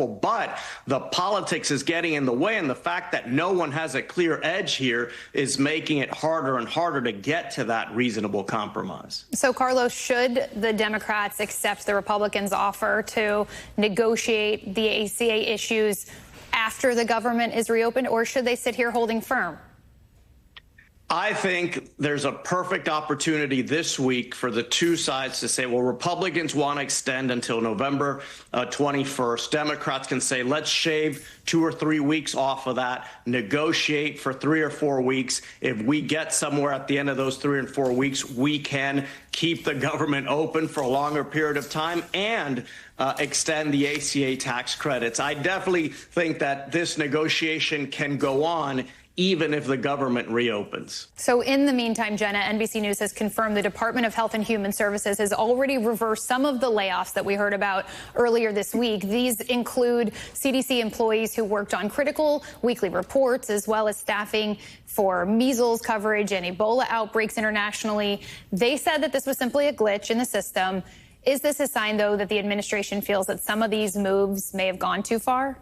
But the politics is getting in the way, and the fact that no one has a clear edge here is making it harder and harder to get to that reasonable compromise. So, Carlos, should the Democrats accept the Republicans' offer to negotiate the ACA issues after the government is reopened, or should they sit here holding firm? I think there's a perfect opportunity this week for the two sides to say, well, Republicans want to extend until November 21st. Democrats can say, let's shave 2 or 3 weeks off of that, negotiate for 3 or 4 weeks. If we get somewhere at the end of those 3 and 4 weeks, we can keep the government open for a longer period of time and extend the ACA tax credits. I definitely think that this negotiation can go on even if the government reopens. So in the meantime, Jenna, NBC News has confirmed the Department of Health and Human Services has already reversed some of the layoffs that we heard about earlier this week. These include CDC employees who worked on critical weekly reports, as well as staffing for measles coverage and Ebola outbreaks internationally. They said that this was simply a glitch in the system. Is this a sign, though, that the administration feels that some of these moves may have gone too far?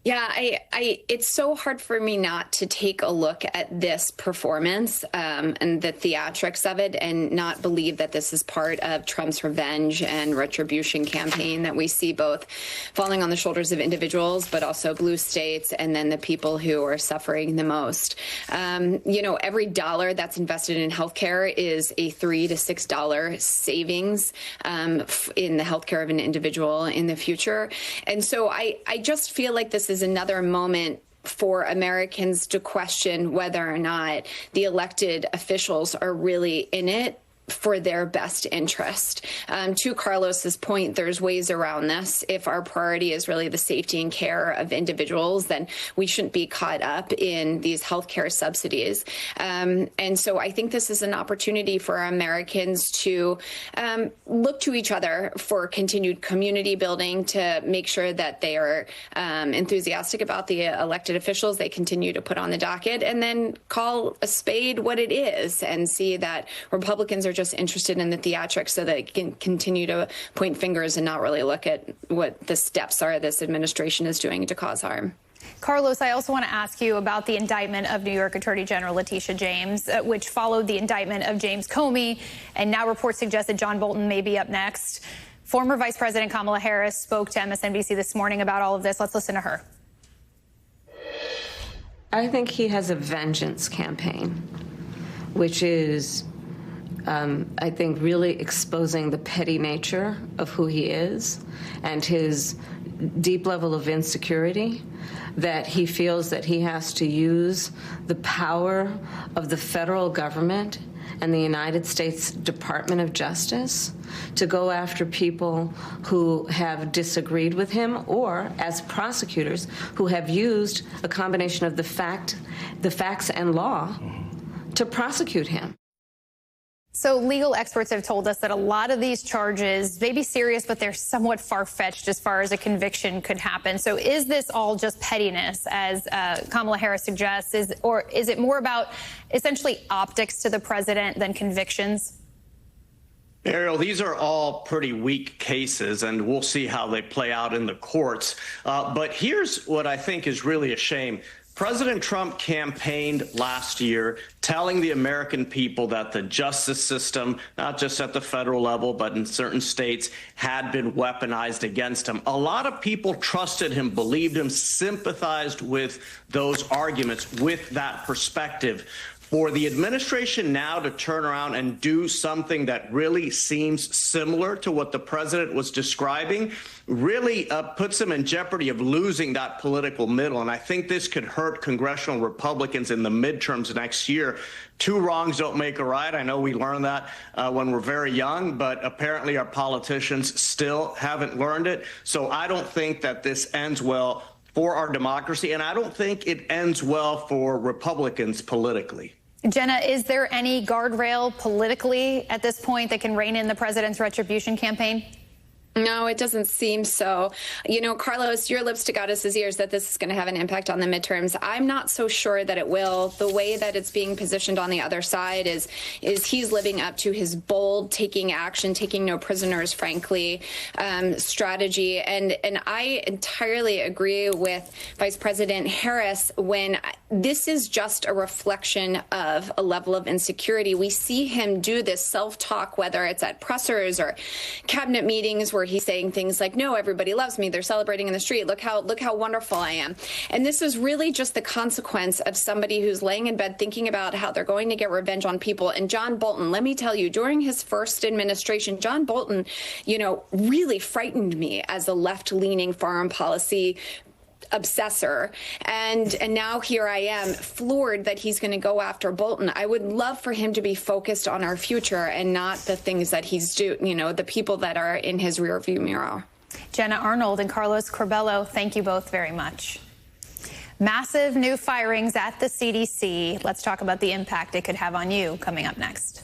Yeah, it's so hard for me not to take a look at this performance and the theatrics of it and not believe that this is part of Trump's revenge and retribution campaign that we see both falling on the shoulders of individuals, but also blue states and then the people who are suffering the most. You know, every dollar that's invested in healthcare is a $3 to $6 savings in the healthcare of an individual in the future. And so I just feel like this is another moment for Americans to question whether or not the elected officials are really in it for their best interest. To Carlos's point, there's ways around this. If our priority is really the safety and care of individuals, then we shouldn't be caught up in these healthcare subsidies. And so I think this is an opportunity for Americans to look to each other for continued community building, to make sure that they are enthusiastic about the elected officials they continue to put on the docket, and then call a spade what it is and see that Republicans are just interested in the theatrics so that they can continue to point fingers and not really look at what the steps are this administration is doing to cause harm. Carlos, I also want to ask you about the indictment of New York Attorney General Letitia James, which followed the indictment of James Comey, and now reports suggest that John Bolton may be up next. Former Vice President Kamala Harris spoke to MSNBC this morning about all of this. Let's listen to her. I think he has a vengeance campaign, which is I think really exposing the petty nature of who he is and his deep level of insecurity, that he feels that he has to use the power of the federal government and the United States Department of Justice to go after people who have disagreed with him, or as prosecutors who have used a combination of the facts and law to prosecute him. So legal experts have told us that a lot of these charges may be serious, but they're somewhat far-fetched as far as a conviction could happen. So is this all just pettiness, as Kamala Harris suggests, or is it more about essentially optics to the president than convictions? Ariel, these are all pretty weak cases, and we'll see how they play out in the courts. But here's what I think is really a shame. President Trump campaigned last year telling the American people that the justice system, not just at the federal level, but in certain states, had been weaponized against him. A lot of people trusted him, believed him, sympathized with those arguments, with that perspective. For the administration now to turn around and do something that really seems similar to what the president was describing really puts him in jeopardy of losing that political middle. And I think this could hurt congressional Republicans in the midterms next year. Two wrongs don't make a right. I know we learned that when we're very young, but apparently our politicians still haven't learned it. So I don't think that this ends well for our democracy, and I don't think it ends well for Republicans politically. Jenna, is there any guardrail politically at this point that can rein in the president's retribution campaign? No, it doesn't seem so. You know, Carlos, your lips to goddess's ears that this is going to have an impact on the midterms. I'm not so sure that it will. The way that it's being positioned on the other side is he's living up to his bold, taking action, taking no prisoners, frankly, strategy. And I entirely agree with Vice President Harris when this is just a reflection of a level of insecurity. We see him do this self-talk, whether it's at pressers or cabinet meetings where he's saying things like, no, everybody loves me. They're celebrating in the street. Look how wonderful I am. And this is really just the consequence of somebody who's laying in bed thinking about how they're going to get revenge on people. And John Bolton, let me tell you, during his first administration, John Bolton, you know, really frightened me as a left-leaning foreign policy obsessor, and now here I am floored that he's going to go after Bolton. I would love for him to be focused on our future and not the things that he's the people that are in his rearview mirror. Jenna Arnold and Carlos Corbello, thank you both very much. Massive new firings at the CDC. Let's talk about the impact it could have on you coming up next.